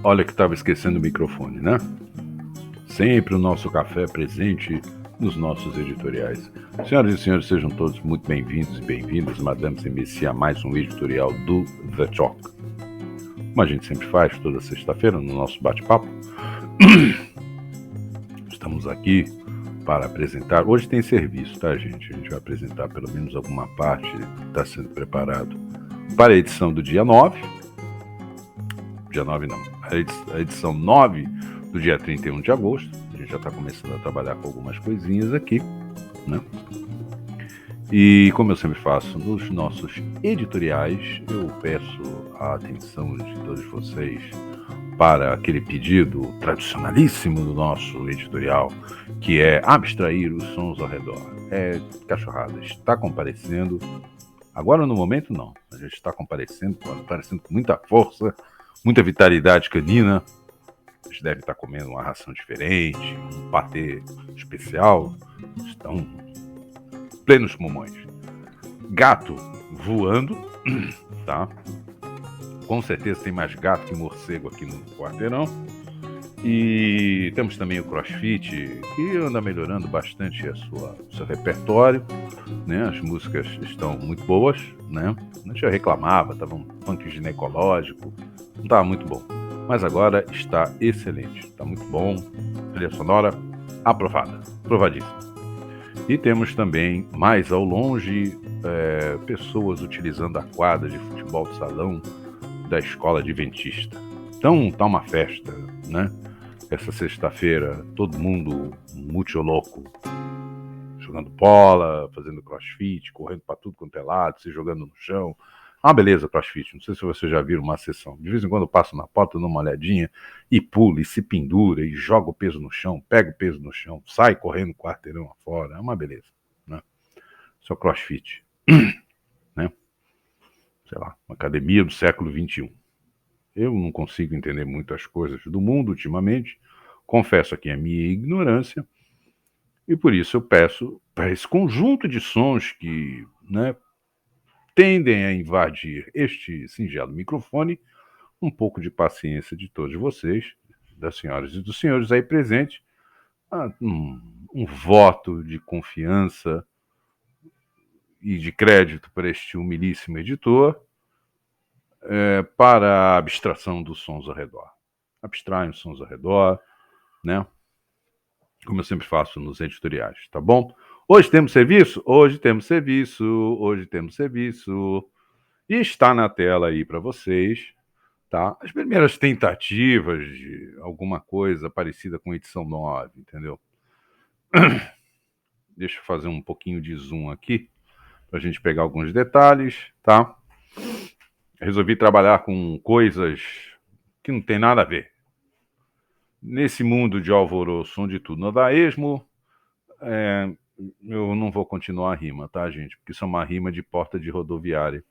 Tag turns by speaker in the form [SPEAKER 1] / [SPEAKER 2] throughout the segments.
[SPEAKER 1] Olha que estava esquecendo o microfone, né? Sempre o nosso café presente nos nossos editoriais. Senhoras e senhores, sejam todos muito bem-vindos e bem-vindas, madames e messias, a mais um editorial do The Talk. Como a gente sempre faz, toda sexta-feira, no nosso bate-papo, estamos aqui para apresentar. Hoje tem serviço, tá, gente? A gente vai apresentar pelo menos alguma parte que está sendo preparado para a edição do dia 9. Dia 9 não, a edição 9 do dia 31 de agosto. A gente já está começando a trabalhar com algumas coisinhas aqui, né? E como eu sempre faço nos nossos editoriais, eu peço a atenção de todos vocês para aquele pedido tradicionalíssimo do nosso editorial, que é abstrair os sons ao redor. Cachorrada, está comparecendo. Agora no momento não, a gente está comparecendo com muita força, muita vitalidade canina. A gente deve estar comendo uma ração diferente, um patê especial. Estão plenos pulmões. Gato voando, tá? Com certeza tem mais gato que morcego aqui no quarteirão. E temos também o CrossFit, que anda melhorando bastante seu repertório, né? As músicas estão muito boas, né? A gente já reclamava, estava um funk ginecológico, não estava muito bom. Mas agora está excelente, está muito bom. Trilha sonora aprovada, aprovadíssima. E temos também, mais ao longe, pessoas utilizando a quadra de futebol de salão da escola adventista. Então tá uma festa, né? Essa sexta-feira, todo mundo muito louco, jogando bola, fazendo crossfit, correndo para tudo quanto é lado, se jogando no chão. Ah, beleza, CrossFit. Não sei se vocês já viram uma sessão. De vez em quando eu passo na porta, dou uma olhadinha e pula, e se pendura, e joga o peso no chão, pega o peso no chão, sai correndo quarteirão afora. É uma beleza, né? Isso é o CrossFit, né? Sei lá, uma academia do século XXI. Eu não consigo entender muito as coisas do mundo ultimamente. Confesso aqui a minha ignorância. E por isso eu peço para esse conjunto de sons que, né, tendem a invadir este singelo microfone, um pouco de paciência de todos vocês, das senhoras e dos senhores aí presentes, um voto de confiança e de crédito para este humilíssimo editor, para a abstração dos sons ao redor. Abstraem os sons ao redor, né? Como eu sempre faço nos editoriais, tá bom? Hoje temos serviço? Hoje temos serviço, hoje temos serviço. E está na tela aí para vocês, tá? As primeiras tentativas de alguma coisa parecida com edição 9, entendeu? Deixa eu fazer um pouquinho de zoom aqui, para a gente pegar alguns detalhes, tá? Resolvi trabalhar com coisas que não tem nada a ver. Nesse mundo de alvoroço, onde tudo não dá esmo, eu não vou continuar a rima, tá, gente? Porque isso é uma rima de porta de rodoviária.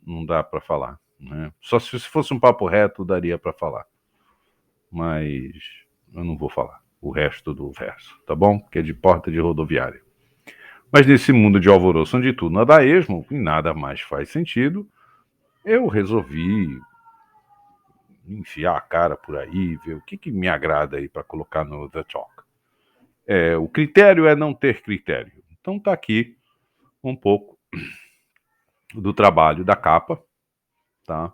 [SPEAKER 1] Não dá para falar, né? Só se fosse um papo reto, daria para falar. Mas eu não vou falar o resto do verso, tá bom? Que é de porta de rodoviária. Mas nesse mundo de alvoroço, onde tudo nada a esmo e nada mais faz sentido, eu resolvi enfiar a cara por aí, ver o que me agrada aí para colocar no The Talk. O critério é não ter critério. Então tá aqui um pouco do trabalho da capa, tá?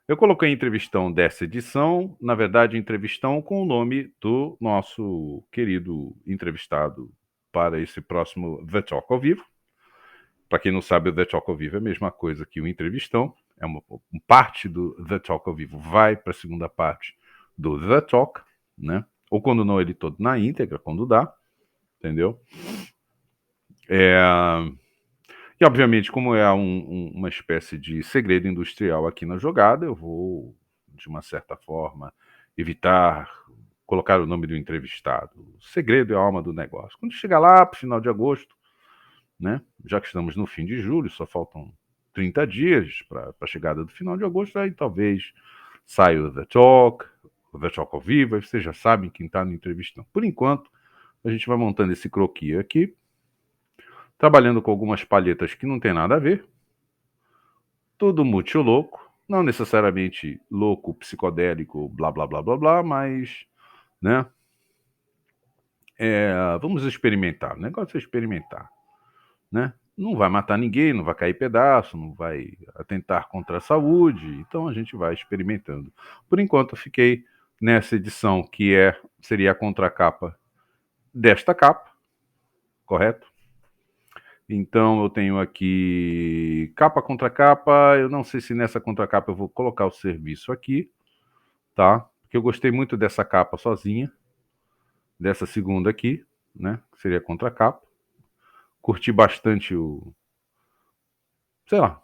[SPEAKER 1] Eu coloquei entrevistão dessa edição, na verdade, entrevistão com o nome do nosso querido entrevistado para esse próximo The Talk ao vivo. Para quem não sabe, o The Talk ao vivo é a mesma coisa que o entrevistão, é uma parte do The Talk ao vivo vai para a segunda parte do The Talk, né? Ou quando não, ele todo na íntegra, quando dá, entendeu? E, obviamente, como é uma espécie de segredo industrial aqui na jogada, eu vou, de uma certa forma, evitar colocar o nome do entrevistado. O segredo é a alma do negócio. Quando chegar lá para o final de agosto, né, já que estamos no fim de julho, só faltam 30 dias para a chegada do final de agosto, aí talvez saia o The Talk ao vivo, aí vocês já sabem quem está na entrevista. Por enquanto, a gente vai montando esse croquis aqui, trabalhando com algumas palhetas que não tem nada a ver, tudo muito louco, não necessariamente louco, psicodélico, blá, blá, blá, blá, blá, mas, né, vamos experimentar. O negócio é experimentar, né? Não vai matar ninguém, não vai cair pedaço, não vai atentar contra a saúde, então a gente vai experimentando. Por enquanto, eu fiquei nessa edição que seria a contracapa desta capa, correto? Então eu tenho aqui capa contra capa. Eu não sei se nessa contracapa eu vou colocar o serviço aqui, tá? Porque eu gostei muito dessa capa sozinha, dessa segunda aqui, né? Que seria a contracapa. Curti bastante sei lá,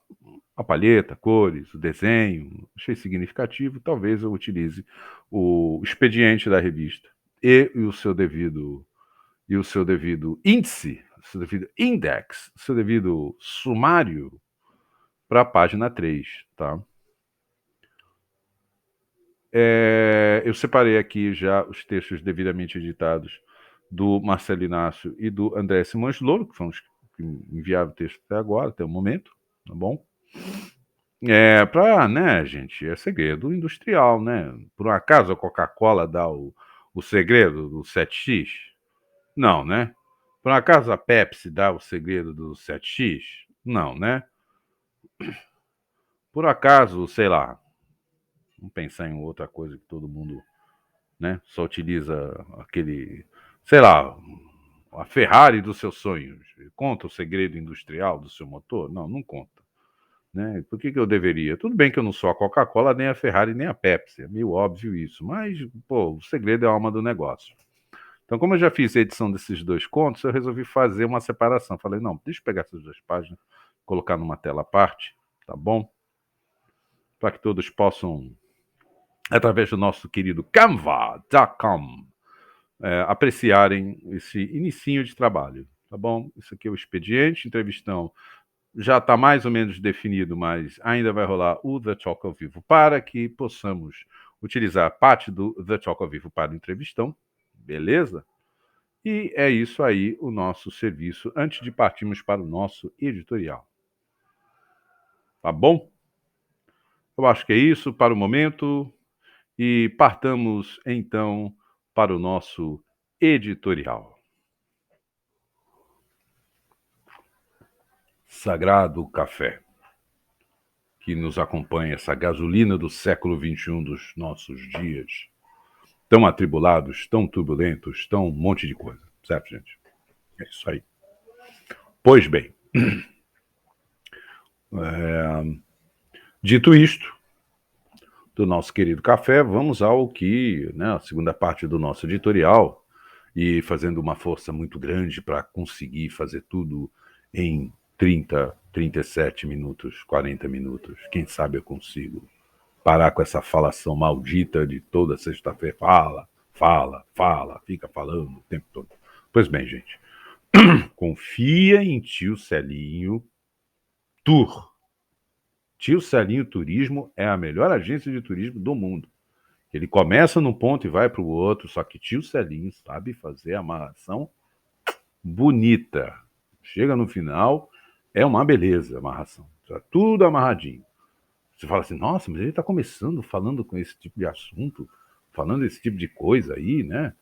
[SPEAKER 1] a palheta, cores, o desenho. Achei significativo. Talvez eu utilize o expediente da revista e o seu devido índice, o seu devido index, o seu devido sumário para a página 3, tá? Eu separei aqui já os textos devidamente editados do Marcelo Inácio e do André Simões Louro, que foram os que enviaram o texto até agora, até o momento, tá bom? Né, gente, é segredo industrial, né? Por um acaso a Coca-Cola dá o segredo do 7x? Não, né? Por um acaso a Pepsi dá o segredo do 7x? Não, né? Por acaso, sei lá, vamos pensar em outra coisa que todo mundo, né, só utiliza aquele, sei lá, a Ferrari dos seus sonhos. Conta o segredo industrial do seu motor? Não, não conta. Né? Por que eu deveria? Tudo bem que eu não sou a Coca-Cola, nem a Ferrari, nem a Pepsi. É meio óbvio isso. Mas, pô, o segredo é a alma do negócio. Então, como eu já fiz a edição desses dois contos, eu resolvi fazer uma separação. Falei, não, deixa eu pegar essas duas páginas, colocar numa tela à parte, tá bom? Para que todos possam, através do nosso querido Canva.com, apreciarem esse inicinho de trabalho, tá bom? Isso aqui é o expediente, entrevistão já está mais ou menos definido, mas ainda vai rolar o The Talk ao vivo para que possamos utilizar parte do The Talk ao vivo para o entrevistão, beleza? E é isso aí o nosso serviço antes de partirmos para o nosso editorial. Tá bom? Eu acho que é isso para o momento e partamos então para o nosso editorial. Sagrado café, que nos acompanha, essa gasolina do século XXI dos nossos dias, tão atribulados, tão turbulentos, tão um monte de coisa, certo, gente? É isso aí. Pois bem, dito isto, do nosso querido café, vamos ao que, né, a segunda parte do nosso editorial, e fazendo uma força muito grande para conseguir fazer tudo em 30, 37 minutos, 40 minutos. Quem sabe eu consigo parar com essa falação maldita de toda sexta-feira. Fala, fica falando o tempo todo. Pois bem, gente, confia em tio Celinho Tour. Tio Celinho Turismo é a melhor agência de turismo do mundo. Ele começa num ponto e vai para o outro, só que tio Celinho sabe fazer a amarração bonita. Chega no final, é uma beleza a amarração. Tá tudo amarradinho. Você fala assim, nossa, mas ele está começando falando com esse tipo de assunto, falando esse tipo de coisa aí, né?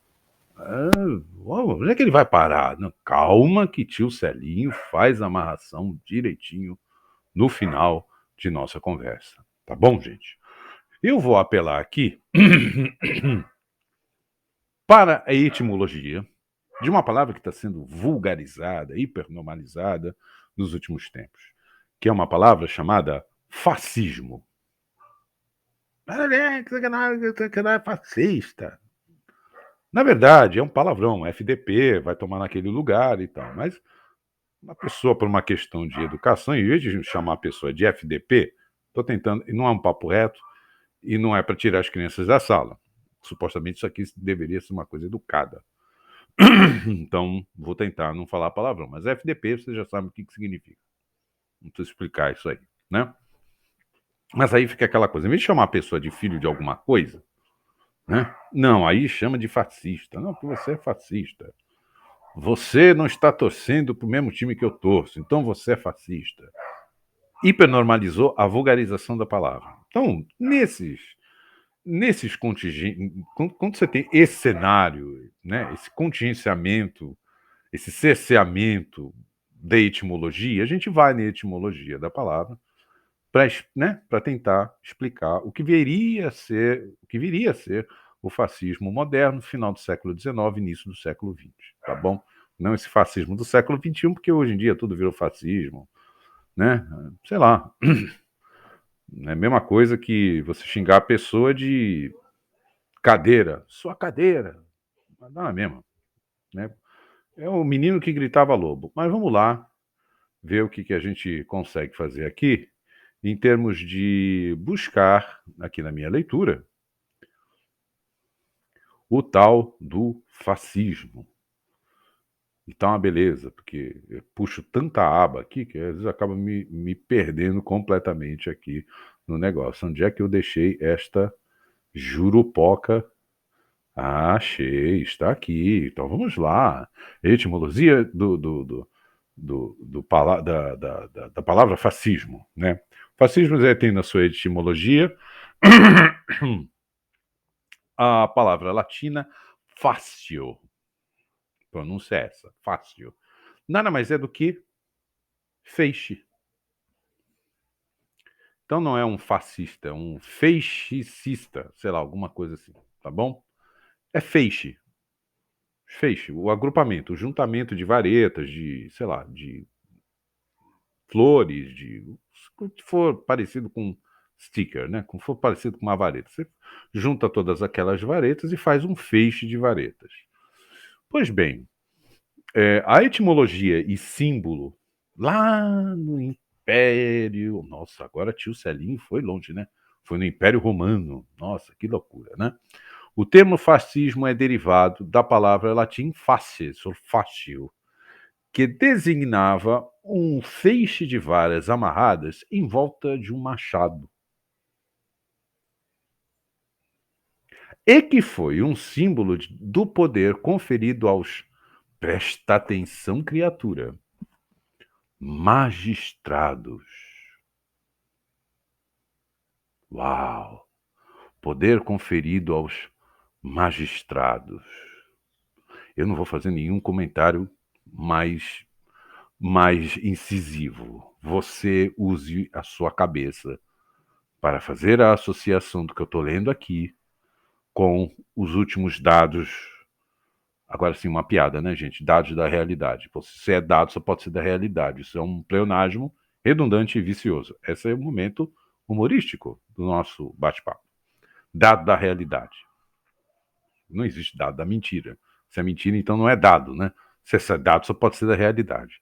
[SPEAKER 1] Onde é que ele vai parar? Não, calma que tio Celinho faz a amarração direitinho no final de nossa conversa. Tá bom, gente? Eu vou apelar aqui para a etimologia de uma palavra que está sendo vulgarizada, hipernormalizada nos últimos tempos, que é uma palavra chamada fascismo. É fascista. Na verdade, é um palavrão, FDP, vai tomar naquele lugar e tal, mas uma pessoa, por uma questão de educação, em vez de chamar a pessoa de FDP, estou tentando, e não é um papo reto, e não é para tirar as crianças da sala. Supostamente isso aqui deveria ser uma coisa educada. Então, vou tentar não falar palavrão. Mas FDP, você já sabe o que significa. Não preciso explicar isso aí, né? Mas aí fica aquela coisa. Em vez de chamar a pessoa de filho de alguma coisa, né? Não, aí chama de fascista. Não, porque você é fascista. Você não está torcendo para o mesmo time que eu torço, então você é fascista. Hipernormalizou a vulgarização da palavra. Então, nesses contingentes, quando você tem esse cenário, né, esse contingenciamento, esse cerceamento da etimologia, a gente vai na etimologia da palavra para, né, tentar explicar o que viria a ser o fascismo moderno, final do século XIX, início do século XX, tá bom? Não esse fascismo do século XXI, porque hoje em dia tudo virou fascismo, né? Sei lá, é a mesma coisa que você xingar a pessoa de cadeira, sua cadeira, dá na mesma, né? É o menino que gritava lobo. Mas vamos lá ver o que a gente consegue fazer aqui em termos de buscar, aqui na minha leitura, o tal do fascismo. Então, uma beleza, porque eu puxo tanta aba aqui que às vezes acaba me perdendo completamente aqui no negócio. Onde é que eu deixei esta jurupoca? Ah, achei, está aqui. Então vamos lá. Etimologia da palavra fascismo, né? Fascismo tem na sua etimologia a palavra latina fácil. Pronúncia é essa, fácil. Nada mais é do que feixe. Então não é um fascista, é um feixicista, sei lá, alguma coisa assim, tá bom? É feixe. Feixe, o agrupamento, o juntamento de varetas, de, sei lá, de flores, de o que for parecido com sticker, né? Como for parecido com uma vareta. Você junta todas aquelas varetas e faz um feixe de varetas. Pois bem, a etimologia e símbolo lá no Império. Nossa, agora tio Celinho foi longe, né? Foi no Império Romano. Nossa, que loucura, né? O termo fascismo é derivado da palavra latim facies, ou fácil, que designava um feixe de varas amarradas em volta de um machado, e que foi um símbolo do poder conferido aos, presta atenção, criatura, magistrados. Uau! Poder conferido aos magistrados. Eu não vou fazer nenhum comentário mais incisivo. Você use a sua cabeça para fazer a associação do que eu estou lendo aqui com os últimos dados. Agora sim, uma piada, né, gente? Dados da realidade. Se é dado, só pode ser da realidade. Isso é um pleonasmo redundante e vicioso. Esse é o momento humorístico do nosso bate-papo. Dado da realidade. Não existe dado da mentira. Se é mentira, então não é dado, né? Se é dado, só pode ser da realidade.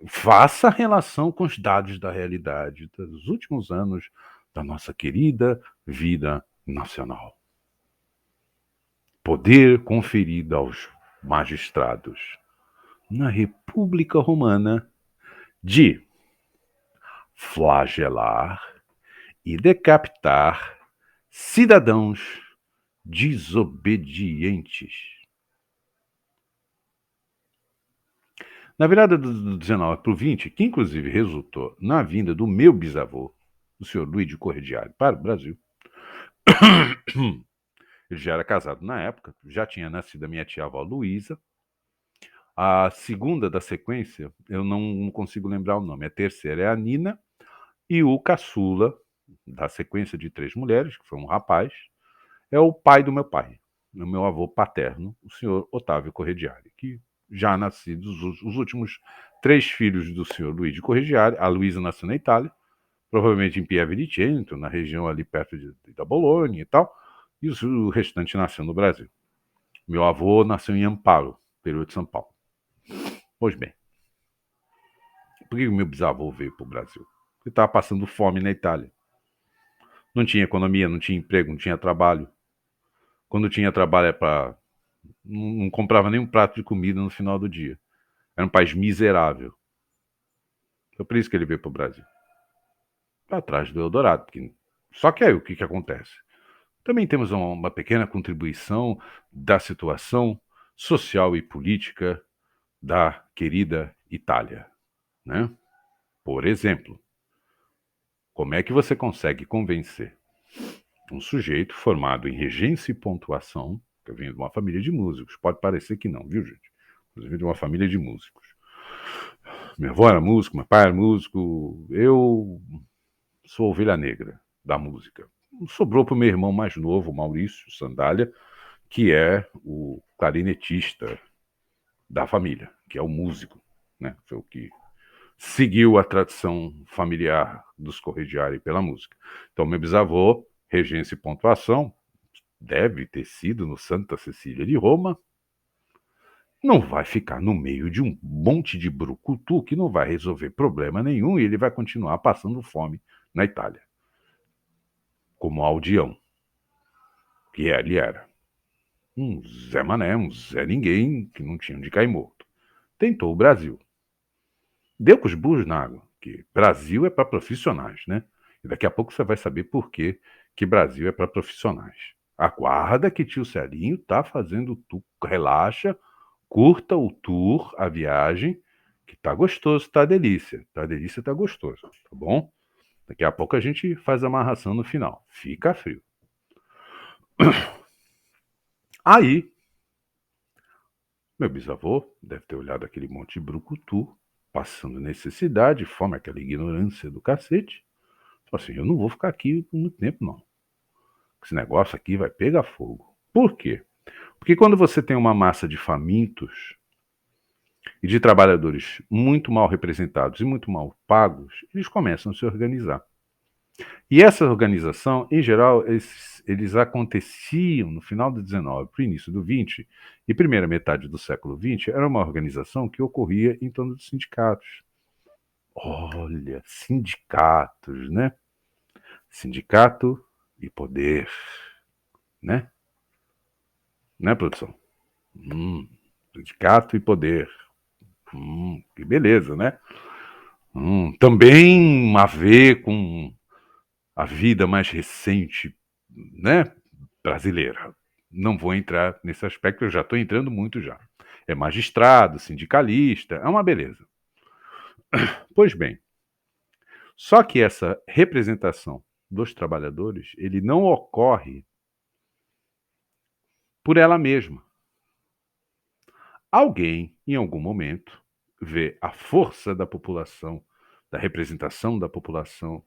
[SPEAKER 1] Faça a relação com os dados da realidade dos últimos anos da nossa querida vida nacional. Poder conferido aos magistrados na República Romana de flagelar e decapitar cidadãos desobedientes. Na virada do 19 para o 20, que inclusive resultou na vinda do meu bisavô, o senhor Luiz de Corrediário, para o Brasil. Ele já era casado na época, já tinha nascido a minha tia-avó Luísa. A segunda da sequência, eu não consigo lembrar o nome. A terceira é a Nina. E o caçula, da sequência de 3 mulheres, que foi um rapaz, é o pai do meu pai, o meu avô paterno, o senhor Otávio Corrediário, que já nascidos os últimos 3 filhos do senhor Luiz de Corrediário. A Luísa nasceu na Itália, provavelmente em Pieve di Cento, na região ali perto da Bolonha e tal, e o restante nasceu no Brasil. Meu avô nasceu em Amparo, interior de São Paulo. Pois bem, por que o meu bisavô veio para o Brasil? Ele estava passando fome na Itália. Não tinha economia, não tinha emprego, não tinha trabalho. Quando tinha trabalho é para... Não comprava nem um prato de comida no final do dia. Era um país miserável. Foi por isso que ele veio para o Brasil. Para trás do Eldorado. Só que aí o que acontece? Também temos uma pequena contribuição da situação social e política da querida Itália, né? Por exemplo, Como é que você consegue convencer um sujeito formado em regência e pontuação, que eu venho de uma família de músicos, pode parecer que não, viu, gente? Eu venho de uma família de músicos. Meu avô era músico, meu pai era músico, eu sou ovelha negra da música. Sobrou para o meu irmão mais novo, Maurício Sandália, que é o clarinetista da família, que é o músico, né? Foi o que seguiu a tradição familiar dos Corregiari pela música. Então, meu bisavô, regência e pontuação, deve ter sido no Santa Cecília de Roma, não vai ficar no meio de um monte de brucutu que não vai resolver problema nenhum e ele vai continuar passando fome na Itália. Como Aldião, que ele era. Um Zé Mané, um Zé Ninguém, que não tinha onde cair morto. Tentou o Brasil. Deu com os burros na água, que Brasil é para profissionais, né? E daqui a pouco você vai saber por que Brasil é para profissionais. Aguarda que tio Celinho tá fazendo tu, relaxa, curta o tour, a viagem, que tá gostoso, tá delícia. Tá delícia, tá gostoso, tá bom? Daqui a pouco a gente faz a amarração no final. Fica frio. Aí, meu bisavô deve ter olhado aquele monte de brucutu, passando necessidade, fome, aquela ignorância do cacete. Falou assim, eu não vou ficar aqui por muito tempo, não. Esse negócio aqui vai pegar fogo. Por quê? Porque quando você tem uma massa de famintos e de trabalhadores muito mal representados e muito mal pagos, eles começam a se organizar. E essa organização, em geral, eles aconteciam no final do XIX para o início do XX e primeira metade do século XX, era uma organização que ocorria em torno dos sindicatos. Olha, sindicatos, né? Sindicato e poder, né? Né, produção? Sindicato e poder. Que beleza, né? Também a ver com a vida mais recente, né, brasileira. Não vou entrar nesse aspecto, eu já estou entrando muito já. É magistrado, sindicalista, é uma beleza. Pois bem, só que essa representação dos trabalhadores, ele não ocorre por ela mesma. Alguém, em algum momento, vê a força da população, da representação da população,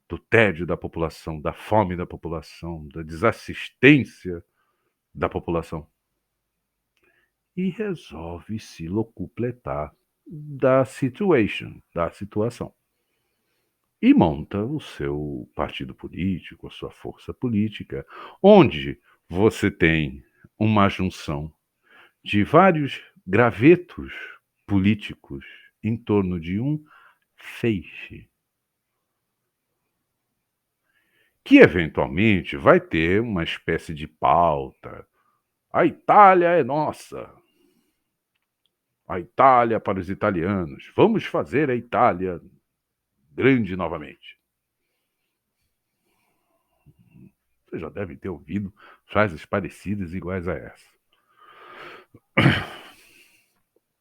[SPEAKER 1] do tédio da população, da fome da população, da desassistência da população e resolve se locupletar da situação. E monta o seu partido político, a sua força política, onde você tem uma junção de vários gravetos políticos em torno de um feixe, que eventualmente vai ter uma espécie de pauta. A Itália é nossa. A Itália para os italianos. Vamos fazer a Itália grande novamente. Vocês já devem ter ouvido frases parecidas iguais a essa.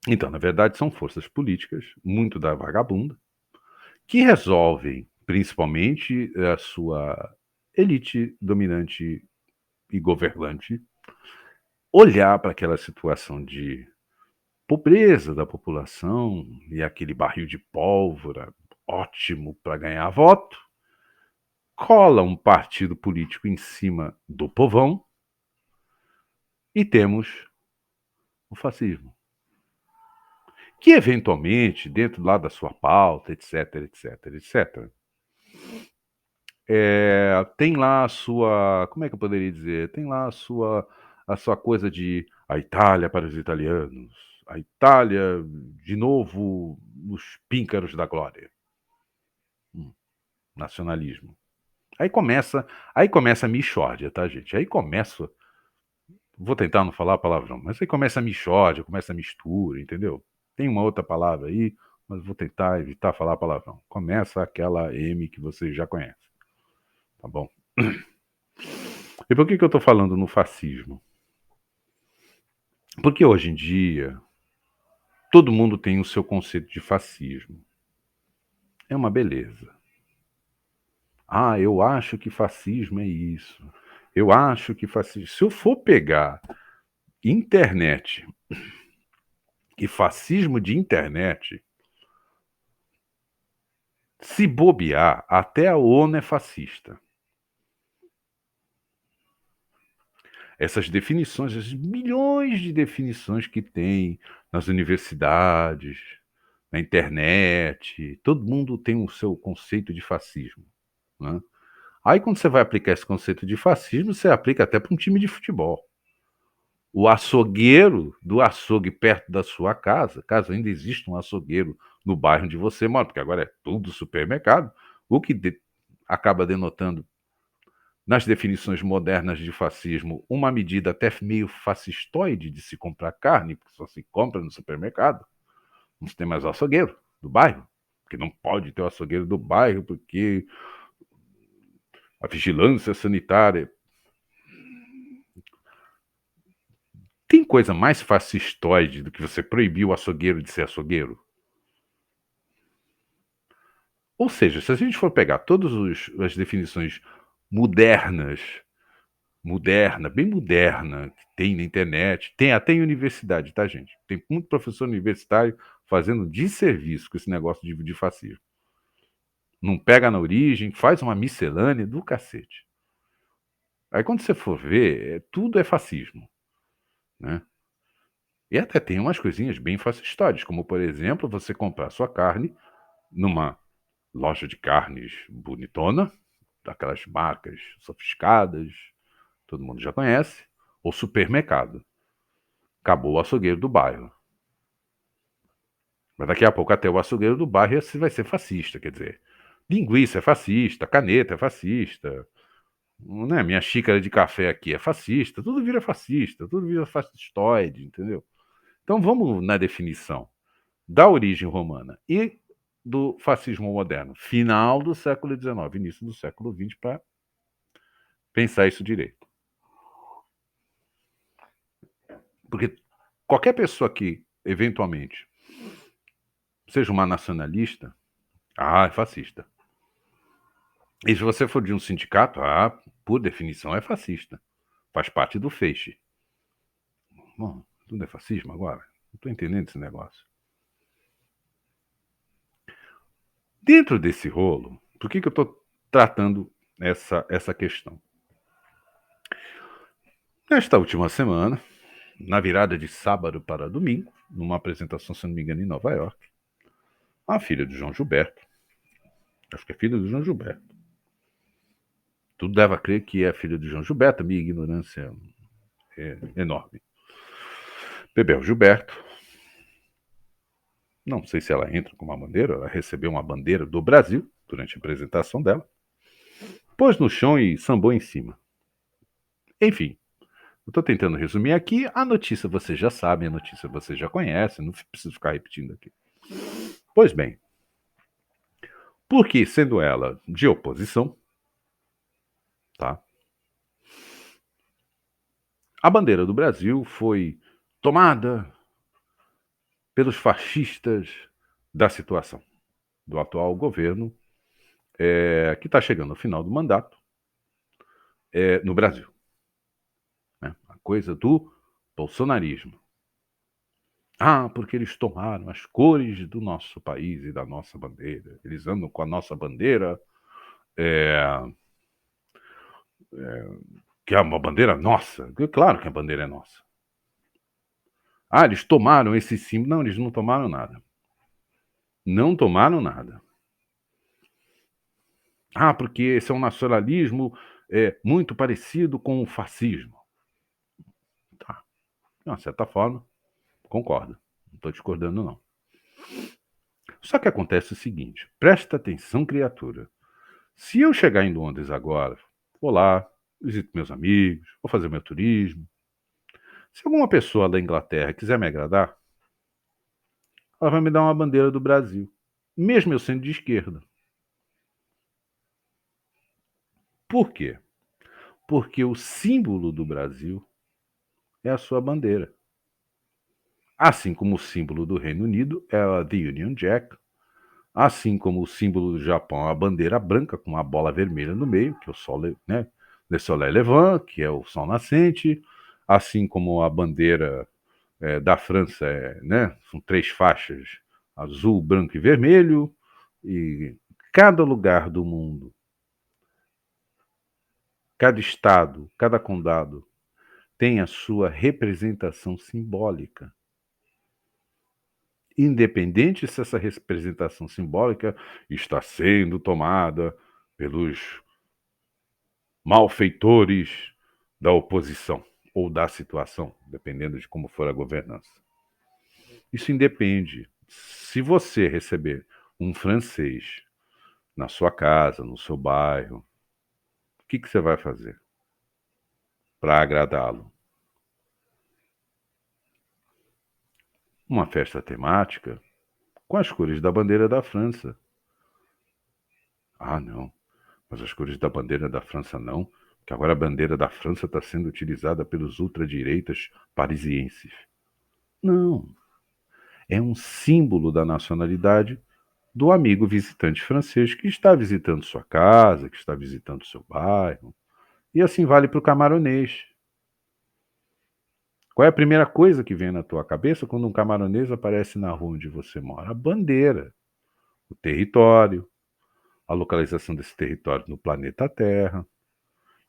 [SPEAKER 1] Então, na verdade, são forças políticas, muito da vagabunda, que resolvem, principalmente a sua elite dominante e governante, olhar para aquela situação de pobreza da população e aquele barril de pólvora ótimo para ganhar voto, cola um partido político em cima do povão e temos o fascismo. Que eventualmente, dentro lá da sua pauta, etc, etc, etc, tem lá a sua, como é que eu poderia dizer? Tem lá a sua coisa de a Itália para os italianos, a Itália de novo nos píncaros da glória. Nacionalismo. Aí começa a mixórdia, tá, gente? Aí começa, vou tentar não falar palavrão, mas aí começa a mixórdia, começa a mistura, entendeu? Tem uma outra palavra aí, mas vou tentar evitar falar palavrão. Começa aquela M que vocês já conhecem, tá bom? E por que eu estou falando no fascismo? Porque hoje em dia, todo mundo tem o seu conceito de fascismo. É uma beleza. Ah, eu acho que fascismo é isso. Eu acho que fascismo. Se eu for pegar internet e fascismo de internet, se bobear, até a ONU é fascista. Essas definições, as milhões de definições que tem nas universidades, na internet, todo mundo tem o seu conceito de fascismo, né? Aí quando você vai aplicar esse conceito de fascismo, você aplica até para um time de futebol. O açougueiro do açougue perto da sua casa, caso ainda exista um açougueiro no bairro onde você mora, porque agora é tudo supermercado, o que acaba denotando nas definições modernas de fascismo, uma medida até meio fascistoide de se comprar carne, porque só se compra no supermercado. Não se tem mais o açougueiro do bairro, porque não pode ter o açougueiro do bairro, porque a vigilância sanitária. Tem coisa mais fascistoide do que você proibir o açougueiro de ser açougueiro? Ou seja, se a gente for pegar todas as definições modernas, bem moderna, que tem na internet, tem até em universidade, tá, gente? Tem muito professor universitário fazendo desserviço com esse negócio de fascismo. Não pega na origem, faz uma miscelânea do cacete. Aí quando você for ver, tudo é fascismo, né? E até tem umas coisinhas bem fascistóides, como por exemplo, você comprar sua carne numa loja de carnes bonitona, daquelas marcas sofisticadas, todo mundo já conhece, ou supermercado. Acabou o açougueiro do bairro. Mas daqui a pouco até o açougueiro do bairro vai ser fascista, quer dizer. Linguiça é fascista, caneta é fascista, né? Minha xícara de café aqui é fascista, tudo vira fascista, tudo vira fascistoide, entendeu? Então vamos na definição da origem romana e do fascismo moderno, final do século XIX, início do século XX, para pensar isso direito. Porque qualquer pessoa que, eventualmente, seja uma nacionalista, é fascista. E se você for de um sindicato, por definição é fascista. Faz parte do feixe. Bom, tudo é fascismo agora? Não estou entendendo esse negócio. Dentro desse rolo, por que eu estou tratando essa questão? Nesta última semana, na virada de sábado para domingo, numa apresentação, se não me engano, em Nova York, a filha de João Gilberto, acho que é filha do João Gilberto, tudo leva a crer que é filha de João Gilberto, a minha ignorância é enorme. Bebel Gilberto, não sei se ela entra com uma bandeira, ela recebeu uma bandeira do Brasil durante a apresentação dela, pôs no chão e sambou em cima. Enfim, eu estou tentando resumir aqui, a notícia você já sabe, a notícia você já conhece, não preciso ficar repetindo aqui. Pois bem, porque sendo ela de oposição, tá? A bandeira do Brasil foi tomada pelos fascistas da situação, do atual governo, que está chegando ao final do mandato no Brasil. Né? A coisa do bolsonarismo. Porque eles tomaram as cores do nosso país e da nossa bandeira. Eles andam com a nossa bandeira, que é uma bandeira nossa. Claro que a bandeira é nossa. Eles tomaram esse símbolo. Não, eles não tomaram nada. Não tomaram nada. Porque esse é um nacionalismo muito parecido com o fascismo. Tá. De uma certa forma, concordo. Não estou discordando, não. Só que acontece o seguinte: presta atenção, criatura. Se eu chegar em Londres agora, vou lá, visito meus amigos, vou fazer meu turismo. Se alguma pessoa da Inglaterra quiser me agradar, ela vai me dar uma bandeira do Brasil, mesmo eu sendo de esquerda. Por quê? Porque o símbolo do Brasil é a sua bandeira. Assim como o símbolo do Reino Unido é a The Union Jack, Assim como o símbolo do Japão é a bandeira branca com uma bola vermelha no meio, que é o sol, né? Le Soleil Levant, que é o sol nascente, assim como a bandeira da França né? São 3 faixas, azul, branco e vermelho, e cada lugar do mundo, cada estado, cada condado tem a sua representação simbólica. Independente se essa representação simbólica está sendo tomada pelos malfeitores da oposição ou da situação, dependendo de como for a governança. Isso independe. Se você receber um francês na sua casa, no seu bairro, o que você vai fazer para agradá-lo? Uma festa temática com as cores da bandeira da França. Ah, não. Mas as cores da bandeira da França não, porque agora a bandeira da França está sendo utilizada pelos ultradireitas parisienses. Não. É um símbolo da nacionalidade do amigo visitante francês que está visitando sua casa, que está visitando seu bairro. E assim vale para o camaronês. Qual é a primeira coisa que vem na tua cabeça quando um camaronês aparece na rua onde você mora? A bandeira, o território, a localização desse território no planeta Terra.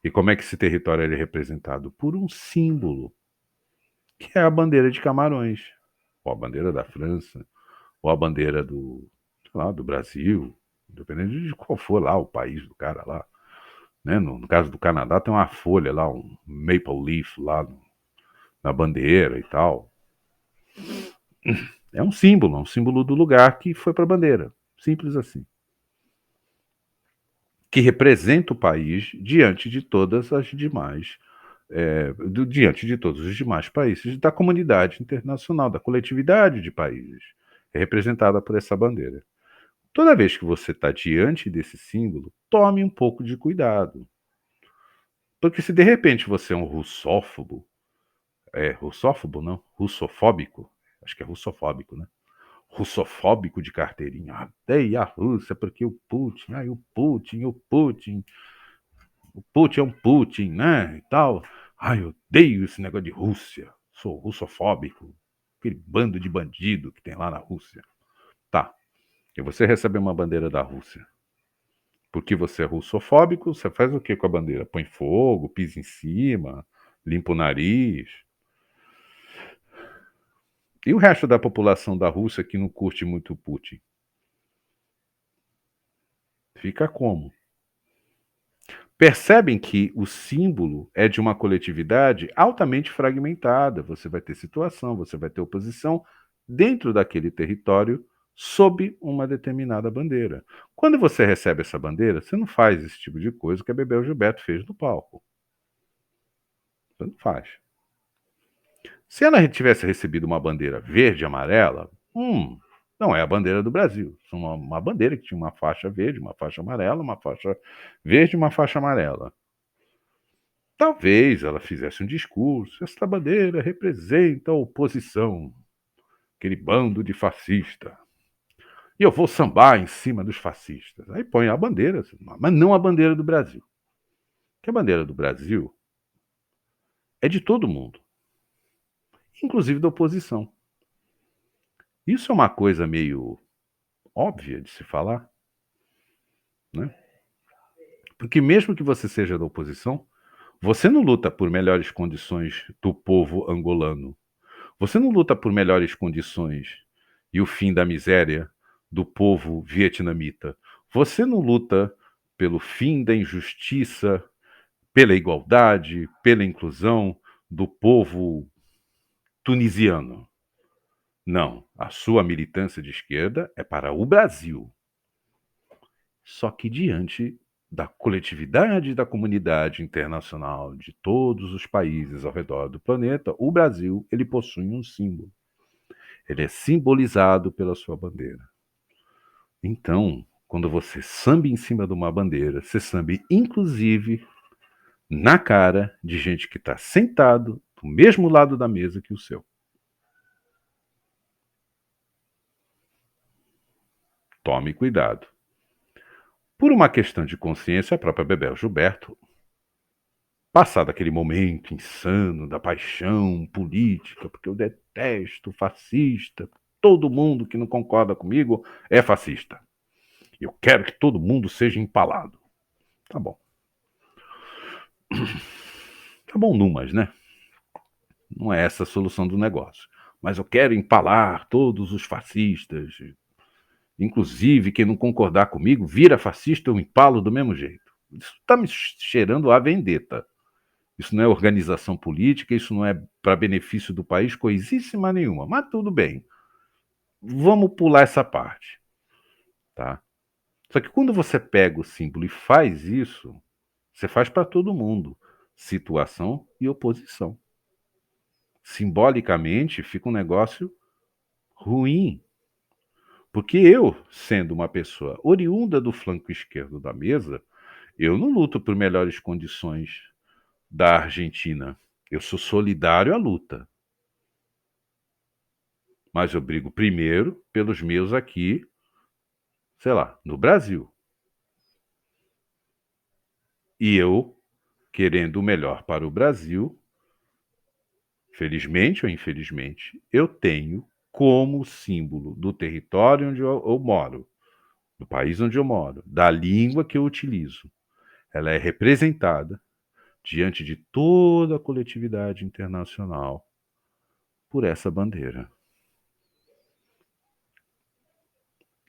[SPEAKER 1] E como é que esse território é representado? Por um símbolo, que é a bandeira de Camarões, ou a bandeira da França, ou a bandeira do Brasil, dependendo de qual for lá o país do cara lá. Né? No caso do Canadá tem uma folha lá, um maple leaf lá na bandeira e tal. É um símbolo do lugar que foi para a bandeira. Simples assim. Que representa o país diante de todas as demais, diante de todos os demais países da comunidade internacional, da coletividade de países. É representada por essa bandeira. Toda vez que você está diante desse símbolo, tome um pouco de cuidado. Porque se de repente você é um russófobo, russófobo não, russofóbico, acho que é russofóbico, né? Russofóbico de carteirinha. Odeia a Rússia porque o Putin, o Putin é um Putin, né? E tal. Ai, eu odeio esse negócio de Rússia. Sou russofóbico. Aquele bando de bandido que tem lá na Rússia. Tá. E você recebe uma bandeira da Rússia. Porque você é russofóbico, você faz o que com a bandeira? Põe fogo, pisa em cima, limpa o nariz. E o resto da população da Rússia que não curte muito o Putin? Fica como? Percebem que o símbolo é de uma coletividade altamente fragmentada. Você vai ter situação, você vai ter oposição dentro daquele território sob uma determinada bandeira. Quando você recebe essa bandeira, você não faz esse tipo de coisa que a Bebel Gilberto fez no palco. Você não faz. Se ela tivesse recebido uma bandeira verde e amarela, não é a bandeira do Brasil. É uma bandeira que tinha uma faixa verde, uma faixa amarela, uma faixa verde e uma faixa amarela. Talvez ela fizesse um discurso. Esta bandeira representa a oposição, aquele bando de fascista. E eu vou sambar em cima dos fascistas. Aí põe a bandeira, mas não a bandeira do Brasil. Porque a bandeira do Brasil é de todo mundo, inclusive da oposição. Isso é uma coisa meio óbvia de se falar, né? Porque mesmo que você seja da oposição, você não luta por melhores condições do povo angolano. Você não luta por melhores condições e o fim da miséria do povo vietnamita. Você não luta pelo fim da injustiça, pela igualdade, pela inclusão do povo tunisiano. Não, a sua militância de esquerda é para o Brasil. Só que diante da coletividade da comunidade internacional de todos os países ao redor do planeta, o Brasil ele possui um símbolo. Ele é simbolizado pela sua bandeira. Então, quando você samba em cima de uma bandeira, você samba inclusive na cara de gente que está sentado do mesmo lado da mesa que o seu. Tome cuidado. Por uma questão de consciência, a própria Bebel Gilberto, passado aquele momento insano da paixão política, porque eu detesto fascista, todo mundo que não concorda comigo é fascista. Eu quero que todo mundo seja empalado. Tá bom. Tá bom, Numas, né? Não é essa a solução do negócio. Mas eu quero empalar todos os fascistas. Inclusive, quem não concordar comigo, vira fascista, eu empalo do mesmo jeito. Isso está me cheirando a vendetta. Isso não é organização política, isso não é para benefício do país, coisíssima nenhuma. Mas tudo bem. Vamos pular essa parte. Tá? Só que quando você pega o símbolo e faz isso, você faz para todo mundo. Situação e oposição. Simbolicamente, fica um negócio ruim. Porque eu, sendo uma pessoa oriunda do flanco esquerdo da mesa, eu não luto por melhores condições da Argentina. Eu sou solidário à luta. Mas eu brigo primeiro pelos meus aqui, sei lá, no Brasil. E eu, querendo o melhor para o Brasil, felizmente ou infelizmente, eu tenho como símbolo do território onde eu moro, do país onde eu moro, da língua que eu utilizo. Ela é representada diante de toda a coletividade internacional por essa bandeira.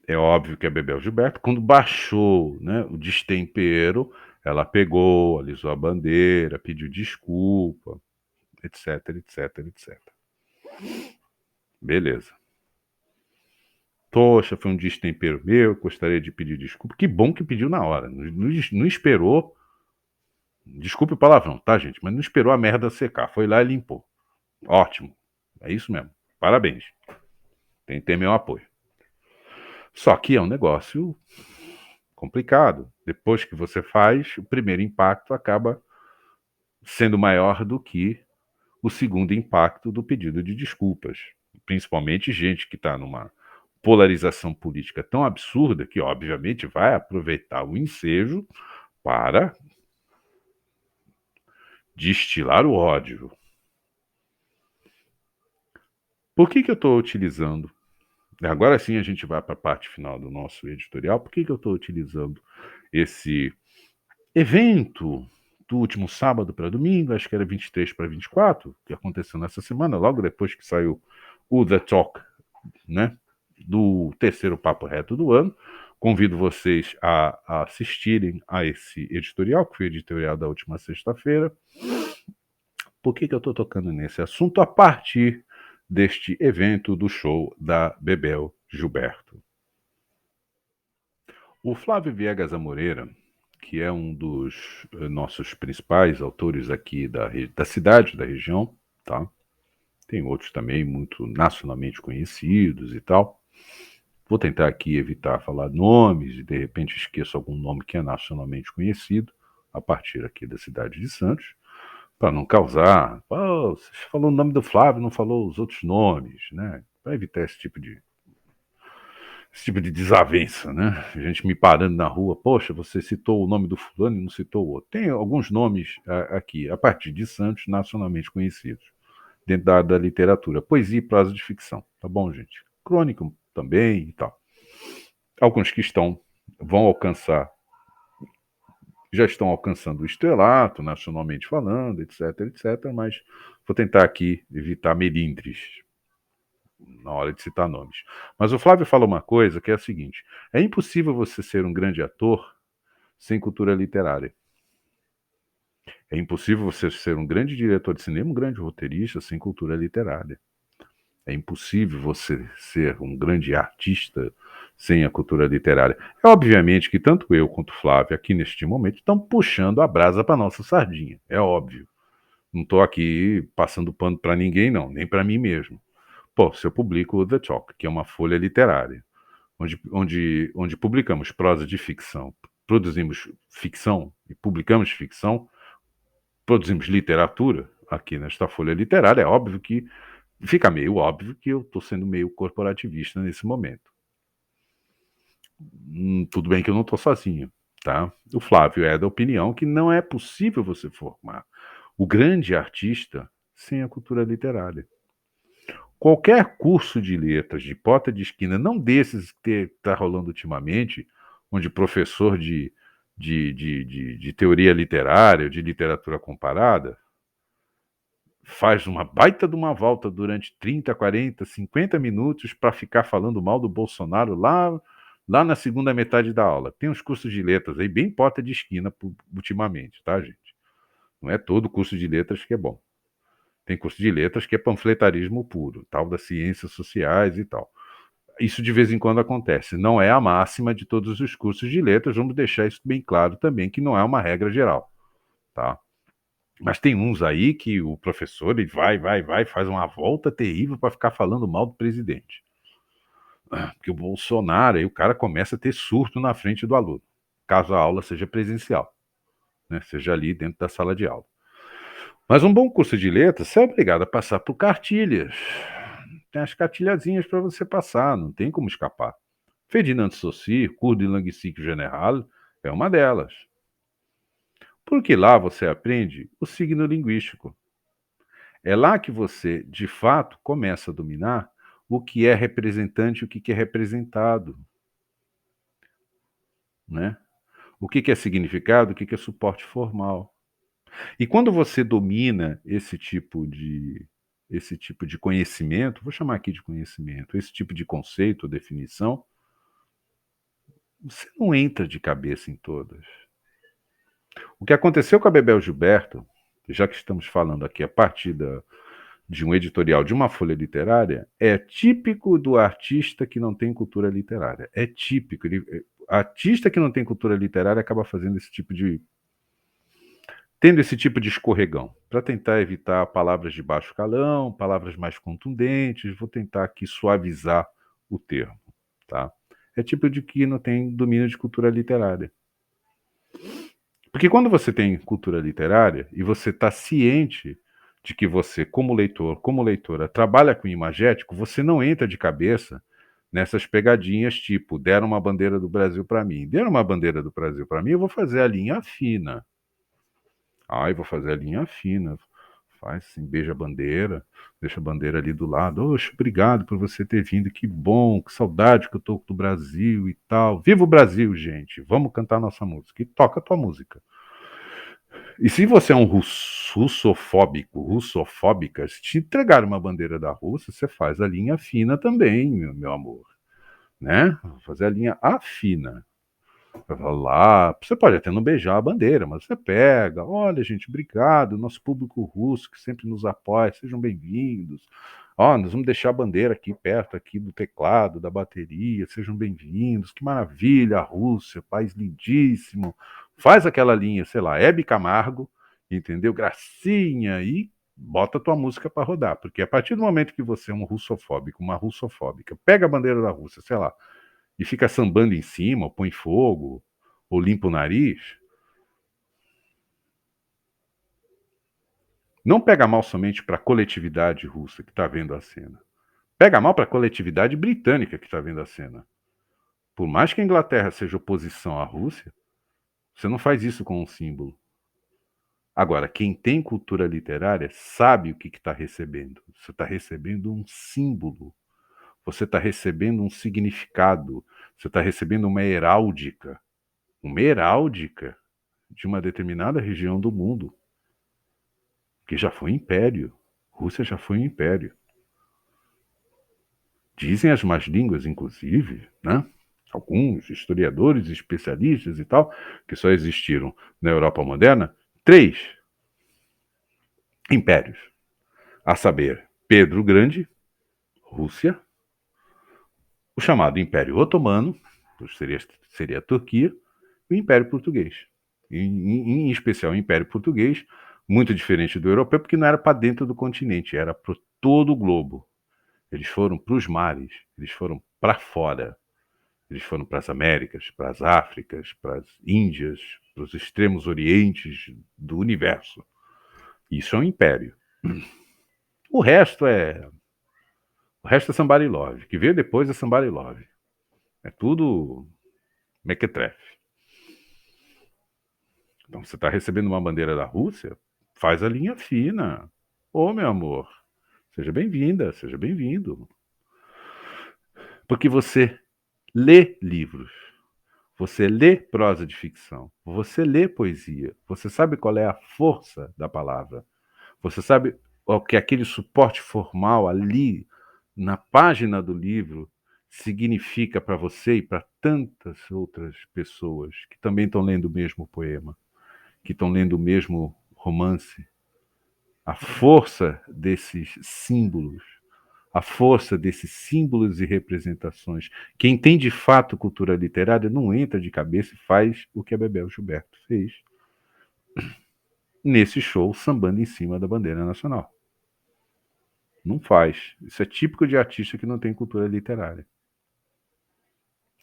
[SPEAKER 1] É óbvio que a Bebel Gilberto, quando baixou, né, o destempero, ela pegou, alisou a bandeira, pediu desculpa, etc, etc, etc. Beleza. Poxa, foi um destempero meu, gostaria de pedir desculpa. Que bom que pediu na hora. Não esperou. Desculpe o palavrão, tá, gente? Mas não esperou a merda secar. Foi lá e limpou. Ótimo. É isso mesmo. Parabéns. Tem que ter meu apoio. Só que é um negócio complicado. Depois que você faz, o primeiro impacto acaba sendo maior do que o segundo impacto do pedido de desculpas. Principalmente gente que está numa polarização política tão absurda que, obviamente, vai aproveitar o ensejo para destilar o ódio. Por que eu estou utilizando? Agora sim a gente vai para a parte final do nosso editorial. Por que eu estou utilizando esse evento do último sábado para domingo, acho que era 23 para 24, que aconteceu nessa semana, logo depois que saiu o The Talk, né, do terceiro Papo Reto do ano. Convido vocês a assistirem a esse editorial, que foi o editorial da última sexta-feira. Por que eu estou tocando nesse assunto? A partir deste evento do show da Bebel Gilberto. O Flávio Viegas Amoreira, que é um dos nossos principais autores aqui da cidade, da região, tá? Tem outros também muito nacionalmente conhecidos e tal. Vou tentar aqui evitar falar nomes e de repente esqueço algum nome que é nacionalmente conhecido a partir aqui da cidade de Santos, para não causar. Oh, você falou o nome do Flávio, não falou os outros nomes, né? Para evitar esse tipo de desavença, né? A gente me parando na rua, poxa, você citou o nome do fulano e não citou o outro. Tem alguns nomes aqui, a partir de Santos, nacionalmente conhecidos, dentro da literatura, poesia e prosa de ficção, tá bom, gente? Crônica também e tal. Alguns que vão alcançar, já estão alcançando o estrelato, nacionalmente falando, etc, etc, mas vou tentar aqui evitar melindres na hora de citar nomes. Mas o Flávio fala uma coisa que é a seguinte: é impossível você ser um grande ator sem cultura literária. É impossível você ser um grande diretor de cinema, um grande roteirista sem cultura literária. É impossível você ser um grande artista sem a cultura literária. É obviamente que tanto eu quanto o Flávio, aqui neste momento, estão puxando a brasa para nossa sardinha. É óbvio. Não estou aqui passando pano para ninguém, não, nem para mim mesmo. Pô, se eu publico o The Talk, que é uma folha literária, onde publicamos prosa de ficção, produzimos ficção e publicamos ficção, produzimos literatura aqui nesta folha literária, é óbvio que fica meio óbvio que eu estou sendo meio corporativista nesse momento. Tudo bem que eu não estou sozinho, tá? O Flávio é da opinião que não é possível você formar o grande artista sem a cultura literária. Qualquer curso de letras de porta de esquina, não desses que está rolando ultimamente, onde professor de teoria literária, de literatura comparada, faz uma baita de uma volta durante 30, 40, 50 minutos para ficar falando mal do Bolsonaro lá na segunda metade da aula. Tem uns cursos de letras aí bem porta de esquina ultimamente, tá, gente? Não é todo curso de letras que é bom. Tem curso de letras que é panfletarismo puro, tal das ciências sociais e tal. Isso de vez em quando acontece. Não é a máxima de todos os cursos de letras, vamos deixar isso bem claro também, que não é uma regra geral, tá? Mas tem uns aí que o professor ele vai, faz uma volta terrível para ficar falando mal do presidente. Porque o Bolsonaro, aí o cara começa a ter surto na frente do aluno, caso a aula seja presencial, né? Seja ali dentro da sala de aula. Mas um bom curso de letras, você é obrigado a passar por cartilhas. Tem as cartilhazinhas para você passar, não tem como escapar. Ferdinand de Saussure, Cours de Linguistique Générale, é uma delas. Porque lá você aprende o signo linguístico. É lá que você, de fato, começa a dominar o que é representante e o que é representado, né? O que é significado, o que é suporte formal. E quando você domina esse tipo de conhecimento, vou chamar aqui de conhecimento, esse tipo de conceito ou definição, você não entra de cabeça em todas. O que aconteceu com a Bebel Gilberto, já que estamos falando aqui a partir de um editorial de uma folha literária, é típico do artista que não tem cultura literária. É típico. Artista que não tem cultura literária acaba fazendo tendo esse tipo de escorregão, para tentar evitar palavras de baixo calão, palavras mais contundentes, vou tentar aqui suavizar o termo, tá? É tipo de que não tem domínio de cultura literária. Porque quando você tem cultura literária e você está ciente de que você, como leitor, como leitora, trabalha com imagético, você não entra de cabeça nessas pegadinhas tipo, deram uma bandeira do Brasil para mim. Deram uma bandeira do Brasil para mim, eu vou fazer a linha fina. Eu vou fazer a linha fina. Faz assim, beija a bandeira, deixa a bandeira ali do lado. Oxe, obrigado por você ter vindo, que bom, que saudade que eu tô do Brasil e tal. Viva o Brasil, gente! Vamos cantar nossa música. E toca a tua música. E se você é um russofóbico, russofóbica, se te entregar uma bandeira da Rússia, você faz a linha fina também, meu amor. Né? Fazer a linha afina. Lá, você pode até não beijar a bandeira, mas você pega. Olha, gente, obrigado. Nosso público russo que sempre nos apoia, sejam bem-vindos. Nós vamos deixar a bandeira aqui perto aqui do teclado, da bateria. Sejam bem-vindos. Que maravilha, a Rússia, país lindíssimo. Faz aquela linha, sei lá, Hebe Camargo, entendeu? Gracinha e bota a tua música para rodar, porque a partir do momento que você é um russofóbico, uma russofóbica, pega a bandeira da Rússia, sei lá, e fica sambando em cima, ou põe fogo, ou limpa o nariz, não pega mal somente para a coletividade russa que está vendo a cena. Pega mal para a coletividade britânica que está vendo a cena. Por mais que a Inglaterra seja oposição à Rússia, você não faz isso com um símbolo. Agora, quem tem cultura literária sabe o que está recebendo. Você está recebendo um símbolo. Você está recebendo um significado. Você está recebendo uma heráldica. Uma heráldica de uma determinada região do mundo, que já foi império. Rússia já foi um império. Dizem as más línguas, inclusive, né? Alguns historiadores, especialistas e tal, que só existiram na Europa moderna, 3 impérios, a saber, Pedro o Grande, Rússia, o chamado Império Otomano, seria a Turquia, e o Império Português. Em especial o Império Português, muito diferente do europeu, porque não era para dentro do continente, era para todo o globo. Eles foram para os mares, eles foram para fora. Eles foram para as Américas, para as Áfricas, para as Índias, para os extremos orientes do universo. Isso é um império. O resto é Somebody Love. O que veio depois é Somebody Love. É tudo Mequetrefe. Então, você está recebendo uma bandeira da Rússia? Faz a linha fina. Ô, meu amor, seja bem-vinda, seja bem-vindo. Porque você lê livros, você lê prosa de ficção, você lê poesia, você sabe qual é a força da palavra, você sabe o que aquele suporte formal ali na página do livro significa para você e para tantas outras pessoas que também estão lendo o mesmo poema, que estão lendo o mesmo romance. A força desses símbolos, a força desses símbolos e representações. Quem tem de fato cultura literária não entra de cabeça e faz o que a Bebel Gilberto fez nesse show sambando em cima da bandeira nacional. Não faz. Isso é típico de artista que não tem cultura literária.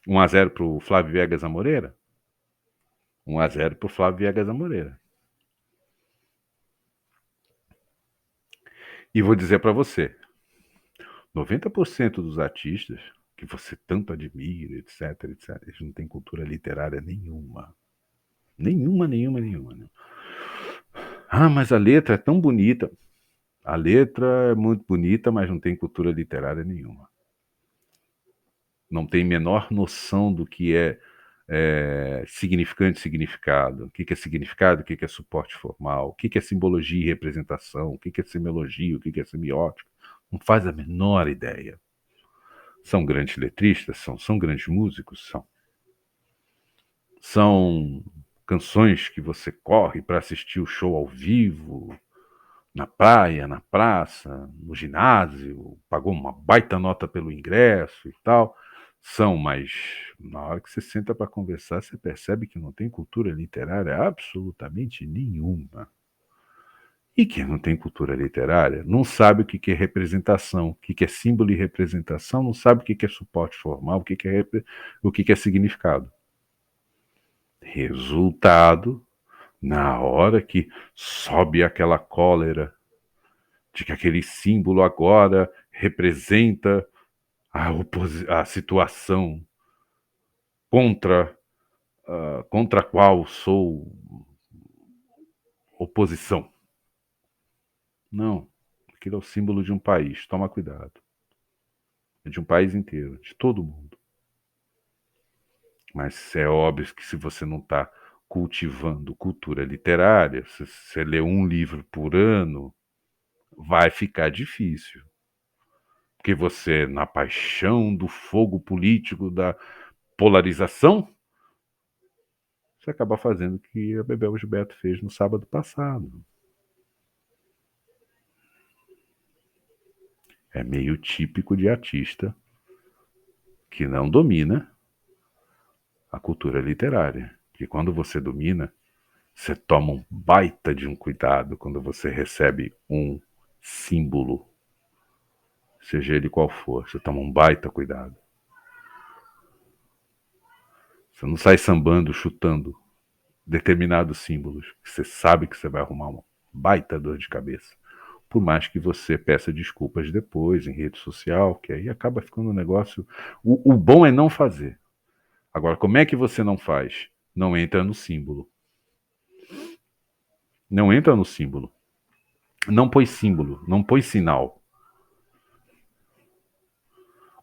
[SPEAKER 1] 1-0 para o Flávio Viegas Amoreira? 1-0 para o Flávio Viegas Amoreira. E vou dizer para você, 90% dos artistas que você tanto admira, etc, etc, eles não têm cultura literária nenhuma. Nenhuma. Ah, mas a letra é tão bonita. A letra é muito bonita, mas não tem cultura literária nenhuma. Não tem menor noção do que é significante e significado. O que é significado, o que é suporte formal, o que é simbologia e representação, o que é semiologia, o que é semiótica. Não faz a menor ideia. São grandes letristas? São grandes músicos? São canções que você corre para assistir o show ao vivo, na praia, na praça, no ginásio, pagou uma baita nota pelo ingresso e tal. São, mas na hora que você senta para conversar, você percebe que não tem cultura literária absolutamente nenhuma. E quem não tem cultura literária não sabe o que é representação, o que é símbolo e representação, não sabe o que é suporte formal, o que é significado. Resultado, na hora que sobe aquela cólera de que aquele símbolo agora representa a situação contra, contra a qual sou oposição. Não, aquilo é o símbolo de um país, toma cuidado. É de um país inteiro, de todo mundo. Mas é óbvio que se você não está cultivando cultura literária, se você lê um livro por ano, vai ficar difícil. Porque você, na paixão do fogo político, da polarização, você acaba fazendo o que a Bebel Gilberto fez no sábado passado. É meio típico de artista que não domina a cultura literária. Que quando você domina, você toma um baita de um cuidado quando você recebe um símbolo, seja ele qual for, você toma um baita cuidado. Você não sai sambando, chutando determinados símbolos, que você sabe que você vai arrumar uma baita dor de cabeça. Por mais que você peça desculpas depois em rede social, que aí acaba ficando um negócio. O bom é não fazer. Agora, como é que você não faz? Não entra no símbolo. Não entra no símbolo. Não põe símbolo, não põe sinal.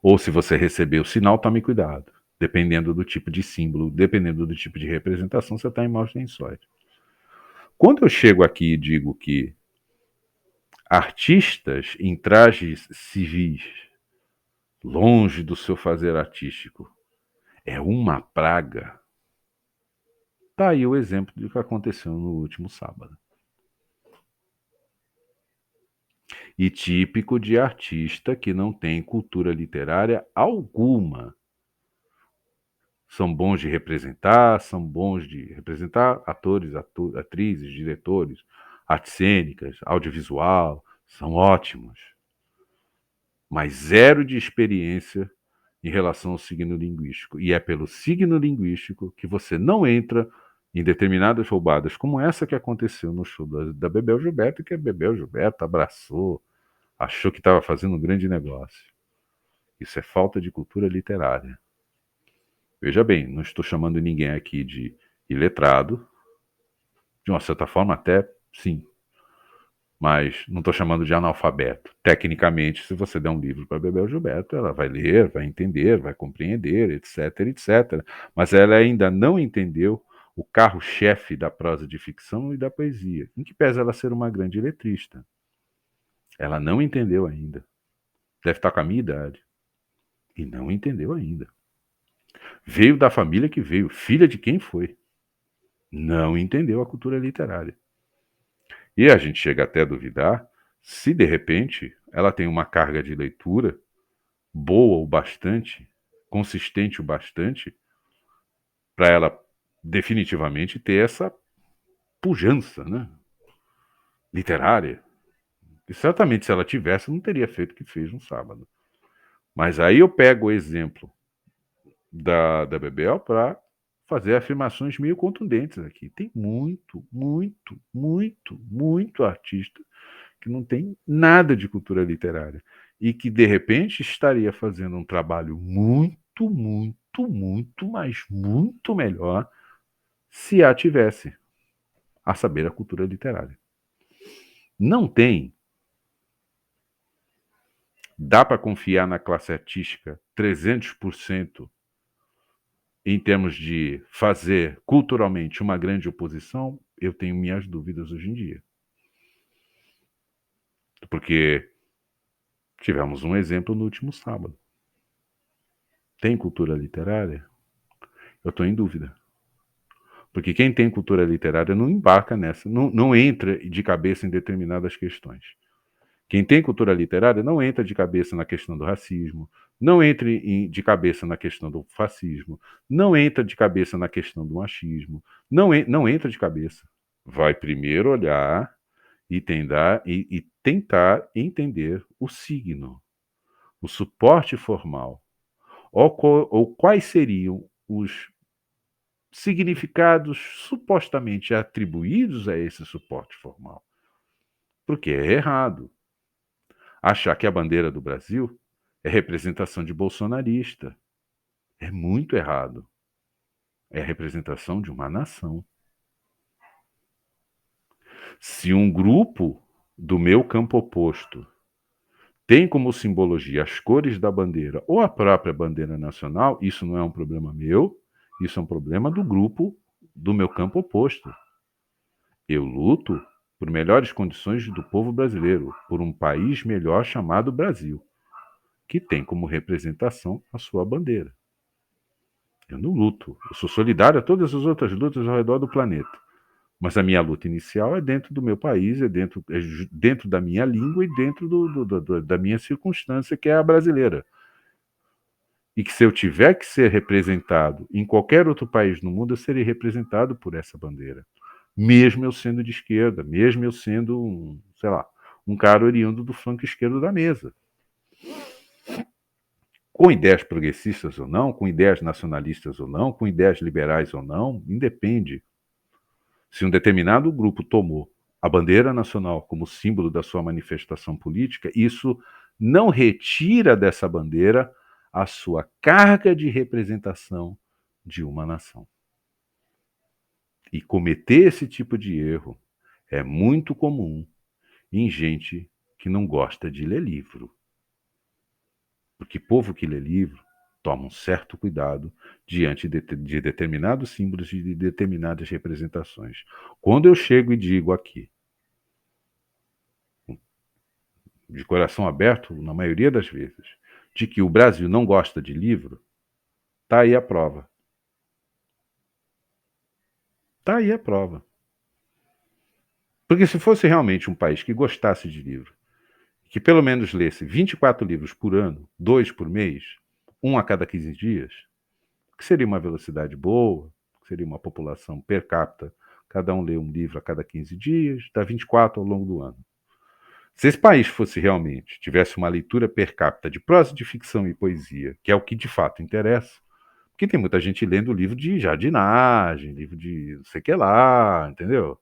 [SPEAKER 1] Ou se você receber o sinal, tome cuidado. Dependendo do tipo de símbolo, dependendo do tipo de representação, você está em maus lençóis. Quando eu chego aqui e digo que artistas em trajes civis, longe do seu fazer artístico, é uma praga. Tá aí o exemplo do que aconteceu no último sábado. E típico de artista que não tem cultura literária alguma. São bons de representar, atores, atrizes, diretores, artes cênicas, audiovisual, são ótimos. Mas zero de experiência em relação ao signo linguístico. E é pelo signo linguístico que você não entra em determinadas roubadas, como essa que aconteceu no show da Bebel Gilberto, que a Bebel Gilberto abraçou, achou que estava fazendo um grande negócio. Isso é falta de cultura literária. Veja bem, não estou chamando ninguém aqui de iletrado, de uma certa forma até sim, mas não estou chamando de analfabeto. Tecnicamente, se você der um livro para Bebel Gilberto, ela vai ler, vai entender, vai compreender, etc, etc. Mas ela ainda não entendeu o carro-chefe da prosa de ficção e da poesia, em que pese ela ser uma grande letrista. Ela não entendeu ainda. Deve estar com a minha idade. E não entendeu ainda. Veio da família que veio, filha de quem foi. Não entendeu a cultura literária. E a gente chega até a duvidar se, de repente, ela tem uma carga de leitura boa o bastante, consistente o bastante, para ela definitivamente ter essa pujança, né, literária. E certamente, se ela tivesse, não teria feito o que fez no sábado. Mas aí eu pego o exemplo da Bebel para fazer afirmações meio contundentes aqui. Tem muito, muito, muito, muito artista que não tem nada de cultura literária e que, de repente, estaria fazendo um trabalho muito, muito, muito, mas muito melhor se a tivesse, a saber, a cultura literária. Não tem. Dá para confiar na classe artística 300% em termos de fazer culturalmente uma grande oposição? Eu tenho minhas dúvidas hoje em dia. Porque tivemos um exemplo no último sábado. Tem cultura literária? Eu estou em dúvida. Porque quem tem cultura literária não embarca nessa, não entra de cabeça em determinadas questões. Quem tem cultura literária não entra de cabeça na questão do racismo, não entra de cabeça na questão do fascismo, não entra de cabeça na questão do machismo, não entra de cabeça. Vai primeiro olhar e tentar entender o signo, o suporte formal, ou quais seriam os significados supostamente atribuídos a esse suporte formal. Porque é errado achar que a bandeira do Brasil é representação de bolsonarista. É muito errado. É a representação de uma nação. Se um grupo do meu campo oposto tem como simbologia as cores da bandeira ou a própria bandeira nacional, isso não é um problema meu, isso é um problema do grupo do meu campo oposto. Eu luto por melhores condições do povo brasileiro, por um país melhor chamado Brasil, que tem como representação a sua bandeira. Eu não luto. Eu sou solidário a todas as outras lutas ao redor do planeta. Mas a minha luta inicial é dentro do meu país, dentro da minha língua e dentro da minha circunstância, que é a brasileira. E que se eu tiver que ser representado em qualquer outro país no mundo, eu serei representado por essa bandeira. Mesmo eu sendo de esquerda, mesmo eu sendo sei lá, um cara oriundo do flanco esquerdo da mesa. Com ideias progressistas ou não, com ideias nacionalistas ou não, com ideias liberais ou não, independe. Se um determinado grupo tomou a bandeira nacional como símbolo da sua manifestação política, isso não retira dessa bandeira a sua carga de representação de uma nação. E cometer esse tipo de erro é muito comum em gente que não gosta de ler livro. Porque povo que lê livro toma um certo cuidado diante de determinados símbolos e de determinadas representações. Quando eu chego e digo aqui, de coração aberto, na maioria das vezes, de que o Brasil não gosta de livro, está aí a prova. Está aí a prova. Porque se fosse realmente um país que gostasse de livro, que pelo menos lesse 24 livros por ano, 2 por mês, um a cada 15 dias, que seria uma velocidade boa, que seria uma população per capita, cada um lê um livro a cada 15 dias, dá 24 ao longo do ano. Se esse país fosse realmente, tivesse uma leitura per capita de prosa de ficção e poesia, que é o que de fato interessa, porque tem muita gente lendo livro de jardinagem, livro de não sei o que lá, entendeu?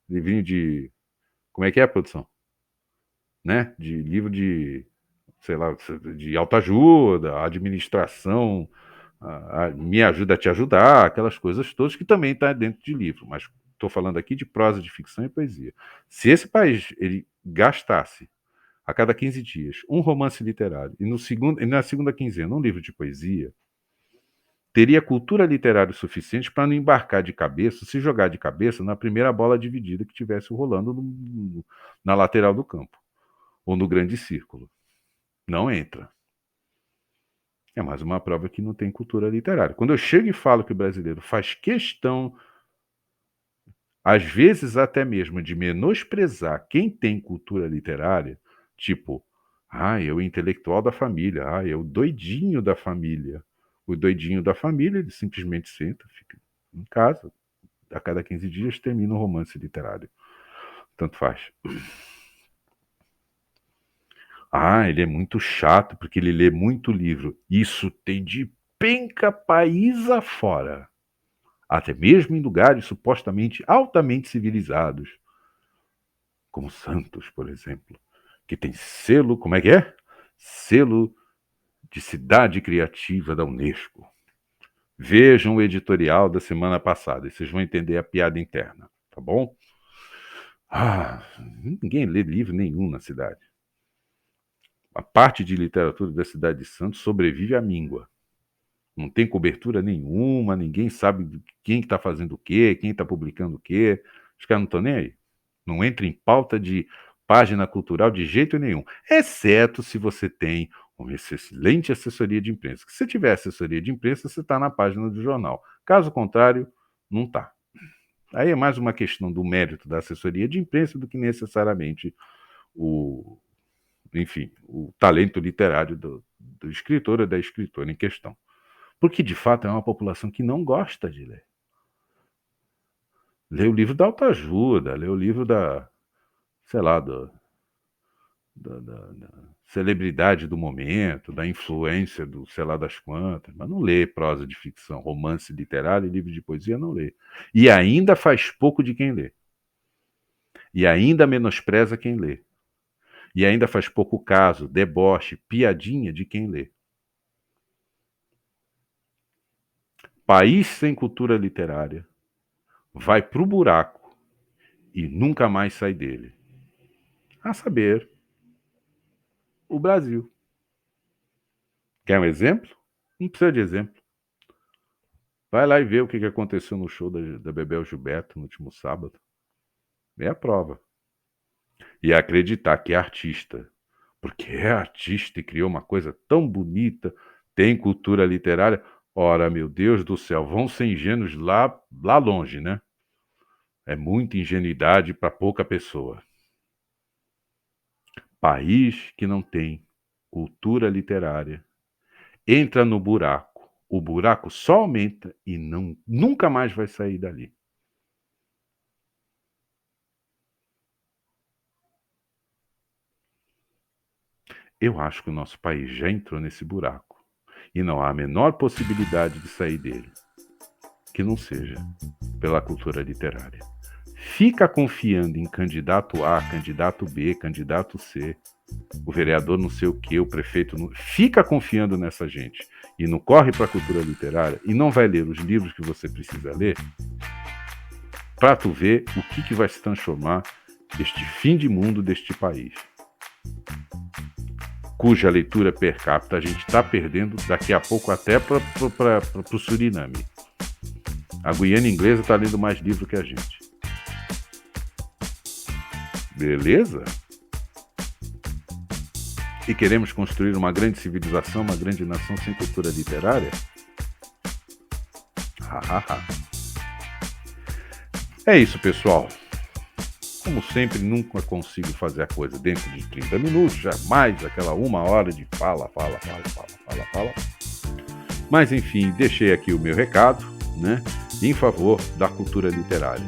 [SPEAKER 1] Livrinho de. Como é que é a produção? Né? De livro de, sei lá, de autoajuda, administração Me ajuda a te ajudar, aquelas coisas todas que também está dentro de livro, mas estou falando aqui de prosa, de ficção e poesia. Se esse país ele gastasse a cada 15 dias um romance literário e na segunda quinzena um livro de poesia, teria cultura literária suficiente para não embarcar de cabeça, se jogar de cabeça na primeira bola dividida que tivesse rolando na lateral do campo ou no grande círculo. Não entra. É mais uma prova que não tem cultura literária. Quando eu chego e falo que o brasileiro faz questão, às vezes até mesmo, de menosprezar quem tem cultura literária, tipo, é o intelectual da família, é o doidinho da família. O doidinho da família, ele simplesmente senta, fica em casa, a cada 15 dias termina um romance literário. Tanto faz. Ele é muito chato porque ele lê muito livro. Isso tem de penca país afora. Até mesmo em lugares supostamente altamente civilizados, como Santos, por exemplo, que tem selo, como é que é? Selo de cidade criativa da Unesco. Vejam o editorial da semana passada e vocês vão entender a piada interna, tá bom? Ninguém lê livro nenhum na cidade. A parte de literatura da cidade de Santos sobrevive à míngua. Não tem cobertura nenhuma, ninguém sabe quem está fazendo o quê, quem está publicando o quê. Os caras não estão nem aí. Não entra em pauta de página cultural de jeito nenhum, exceto se você tem uma excelente assessoria de imprensa. Se você tiver assessoria de imprensa, você está na página do jornal. Caso contrário, não está. Aí é mais uma questão do mérito da assessoria de imprensa do que necessariamente o talento literário do escritor ou da escritora em questão. Porque, de fato, é uma população que não gosta de ler. Lê o livro da autoajuda, lê o livro da celebridade do momento, da influência do sei lá das quantas, mas não lê prosa de ficção, romance literário e livro de poesia, não lê. E ainda faz pouco de quem lê. E ainda menospreza quem lê. E ainda faz pouco caso, deboche, piadinha de quem lê. País sem cultura literária vai pro buraco e nunca mais sai dele. A saber, o Brasil. Quer um exemplo? Não precisa de exemplo. Vai lá e vê o que aconteceu no show da Bebel Gilberto no último sábado. É a prova. E acreditar que é artista, porque é artista e criou uma coisa tão bonita, tem cultura literária. Ora, meu Deus do céu, vão ser ingênuos lá longe, né? É muita ingenuidade para pouca pessoa. País que não tem cultura literária entra no buraco. O buraco só aumenta e nunca mais vai sair dali. Eu acho que o nosso país já entrou nesse buraco e não há a menor possibilidade de sair dele, que não seja pela cultura literária. Fica confiando em candidato A, candidato B, candidato C, o vereador não sei o que, o prefeito não... Fica confiando nessa gente e não corre para a cultura literária e não vai ler os livros que você precisa ler para tu ver o que vai se transformar este fim de mundo deste país, cuja leitura per capita a gente está perdendo daqui a pouco até para o Suriname. A Guiana Inglesa está lendo mais livro que a gente. Beleza? E queremos construir uma grande civilização, uma grande nação sem cultura literária? É isso, pessoal. Como sempre, nunca consigo fazer a coisa dentro de 30 minutos, jamais aquela 1 hora de fala. Mas, enfim, deixei aqui o meu recado, né, em favor da cultura literária,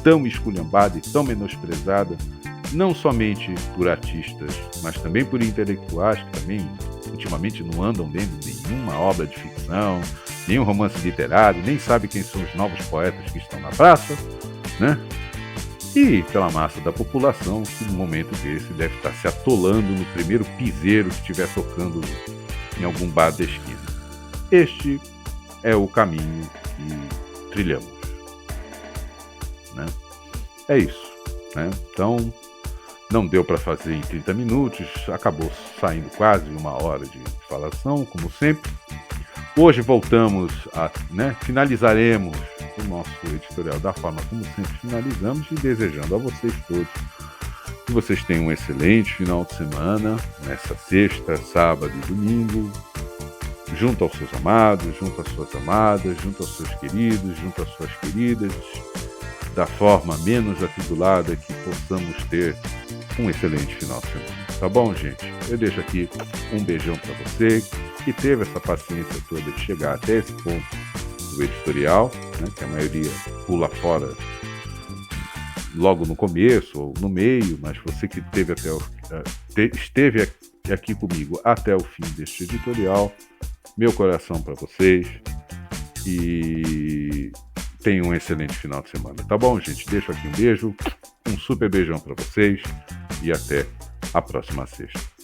[SPEAKER 1] tão esculhambada e tão menosprezada, não somente por artistas, mas também por intelectuais que também ultimamente não andam lendo nenhuma obra de ficção, nenhum romance literário, nem sabe quem são os novos poetas que estão na praça, né? E pela massa da população que num momento desse deve estar se atolando no primeiro piseiro que estiver tocando em algum bar da esquina. Este é o caminho que trilhamos, né? É isso, né? Então, não deu para fazer em 30 minutos, acabou saindo quase 1 hora de falação, como sempre. Hoje voltamos a, né, finalizaremos o nosso editorial da forma como sempre finalizamos e desejando a vocês todos que vocês tenham um excelente final de semana, nessa sexta, sábado e domingo, junto aos seus amados, junto às suas amadas, junto aos seus queridos, junto às suas queridas, da forma menos atribulada que possamos ter um excelente final de semana. Tá bom, gente? Eu deixo aqui um beijão para você que teve essa paciência toda de chegar até esse ponto do editorial, né, que a maioria pula fora logo no começo ou no meio, mas você que esteve aqui comigo até o fim deste editorial, meu coração para vocês e tenham um excelente final de semana, tá bom, gente? Deixo aqui um beijo, um super beijão para vocês e até a próxima sexta.